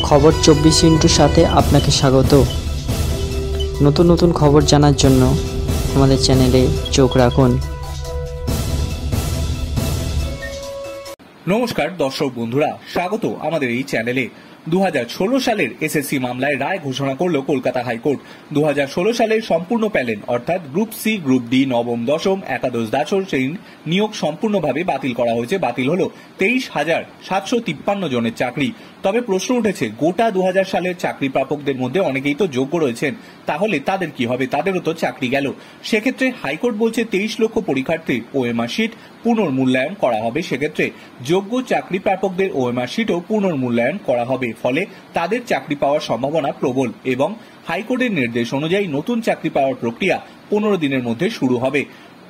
খবর 24 সাথে আপনাকে স্বাগত। নতুন নতুন খবর জানার জন্য আমাদের চ্যানেলে চোখ রাখুন। নমস্কার দর্শক বন্ধুরা, স্বাগত আমাদের এই চ্যানেলে। 2016 সালের এসএসসি মামলায় রায় ঘোষণা করল কলকাতা হাইকোর্ট। 2016 সালের সম্পূর্ণ প্যানেল অর্থাৎ গ্রুপ সি, গ্রুপ ডি, নবম, দশম, একাদশ, দ্বাদশ শ্রেণীর নিয়োগ সম্পূর্ণভাবে বাতিল করা হয়েছে। বাতিল হলো 23,753 জনের চাকরি। তবে প্রশ্ন উঠেছে, গোটা 2000 সালের চাকরি প্রাপকদের মধ্যে অনেকেই তো যোগ্য রয়েছেন, তাহলে তাদের কি হবে? তাদেরও তো চাকরি গেল। সেক্ষেত্রে হাইকোর্ট বলছে 23 লক্ষ পরীক্ষার্থীর ওএমআর শিট পুনর্মূল্যায়ন করা হবে। সেক্ষেত্রে যোগ্য চাকরি প্রাপকদের ওএমআর শিটও পুনর্মূল্যায়ন করা হবে, ফলে তাদের চাকরি পাওয়ার সম্ভাবনা প্রবল। এবং হাইকোর্টের নির্দেশ অনুযায়ী নতুন চাকরি পাওয়ার প্রক্রিয়া 15 দিনের মধ্যে শুরু হবে।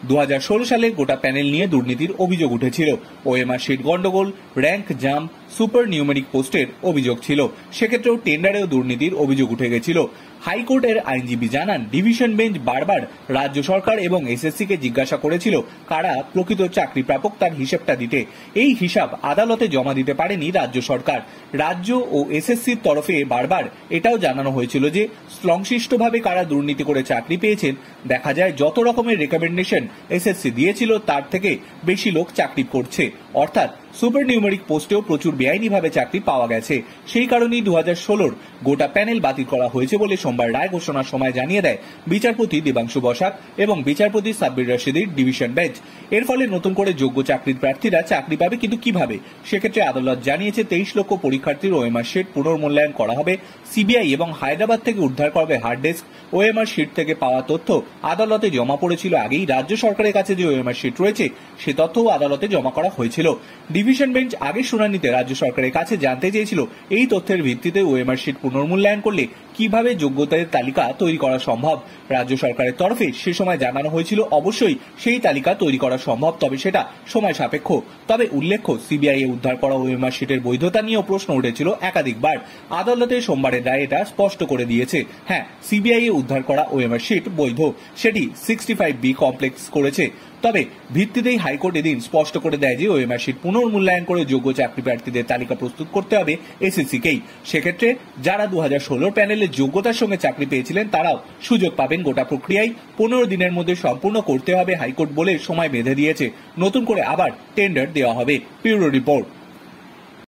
2016 সালে গোটা প্যানেল নিয়ে দুর্নীতির অভিযোগ উঠেছিল। ওএমআর শিট গন্ডগোল, র্যাঙ্ক জাম্প, সুপার নিউমেরিক পোস্টের অভিযোগ ছিল। সেক্ষেত্রেও টেন্ডারেও দুর্নীতির অভিযোগ উঠে গেছিল। হাইকোর্টের আইনজীবী জানান, ডিভিশন বেঞ্চ বারবার রাজ্য সরকার এবং এসএসসি কে জিজ্ঞাসা করেছিল কারা প্রকৃত চাকরি প্রাপক তার হিসেবটা দিতে। এই হিসাব আদালতে জমা দিতে পারেনি রাজ্য সরকার। রাজ্য ও এসএসসির তরফে বারবার এটাও জানানো হয়েছিল যে সংশ্লিষ্টভাবে কারা দুর্নীতি করে চাকরি পেয়েছেন। দেখা যায় যত রকমের রেকমেন্ডেশন এসএসসি দিয়েছিল তার থেকে বেশি লোক চাকরি করছে, অর্থাৎ সুপার নিউমেরিক পোস্টেও প্রচুর বেআইনিভাবে চাকরি পাওয়া গেছে। সেই কারণেই 2016 গোটা প্যানেল বাতিল করা হয়েছে বলে সোমবার রায় ঘোষণার সময় জানিয়ে দেয় বিচারপতি দেবাংশু বসাক এবং বিচারপতি সাব্বির রশিদের ডিভিশন বেঞ্চ। এর ফলে নতুন করে যোগ্য চাকরির প্রার্থীরা চাকরি পাবে, কিন্তু কিভাবে? সেক্ষেত্রে আদালত জানিয়েছে 23 লক্ষ পরীক্ষার্থীর ওএমআর শিট পুনর্মূল্যায়ন করা হবে। সিবিআই এবং হায়দ্রাবাদ থেকে উদ্ধার করবে হার্ড ডিস্ক। ওএমআর শিট থেকে পাওয়া তথ্য আদালতে জমা পড়েছিল আগেই। রাজ্য সরকারের কাছে যে ওএমআর শিট রয়েছে সে তথ্যও আদালতে জমা করা হয়েছিল। ডিভিশন বেঞ্চ আগের শুনানিতে রাজ্য সরকারের কাছে জানতে চেয়েছিল এই তথ্যের ভিত্তিতে ওএমআর শিট পুনর্মূল্যায়ন করলে কিভাবে যোগ্যতার তালিকা তৈরি করা সম্ভব। রাজ্য সরকারের তরফে সে সময় জানানো হয়েছিল অবশ্যই সেই তালিকা তৈরি করা সম্ভব, তবে সেটা সময় সাপেক্ষ। তবে উল্লেখ্য, সিবিআই এ উদ্ধার করা ওএমআর শিটের বৈধতা নিয়েও প্রশ্ন উঠেছিল একাধিকবার। আদালতে সোমবারের রায় এটা স্পষ্ট করে দিয়েছে। হ্যাঁ, সিবিআই এ উদ্ধার করা ওএমআর শিট বৈধ, সেটি 65B কমপ্লেক্স করেছে। তবে ভিত্তিতেই হাইকোর্ট এদিন স্পষ্ট করে দেয় যে ওএমআর শিট পুনর্মূল্যায়ন করে যোগ্য চাকরি প্রার্থীদের তালিকা প্রস্তুত করতে হবে এসএসসিকেই। সেক্ষেত্রে যারা 2016 প্যানেলের যোগ্যতার সঙ্গে চাকরি পেয়েছিলেন তারাও সুযোগ পাবেন। গোটা প্রক্রিয়ায় 15 দিনের মধ্যে সম্পূর্ণ করতে হবে হাইকোর্ট বলে সময় বেঁধে দিয়েছে। নতুন করে আবার টেন্ডার দেওয়া হবে। Bureau report.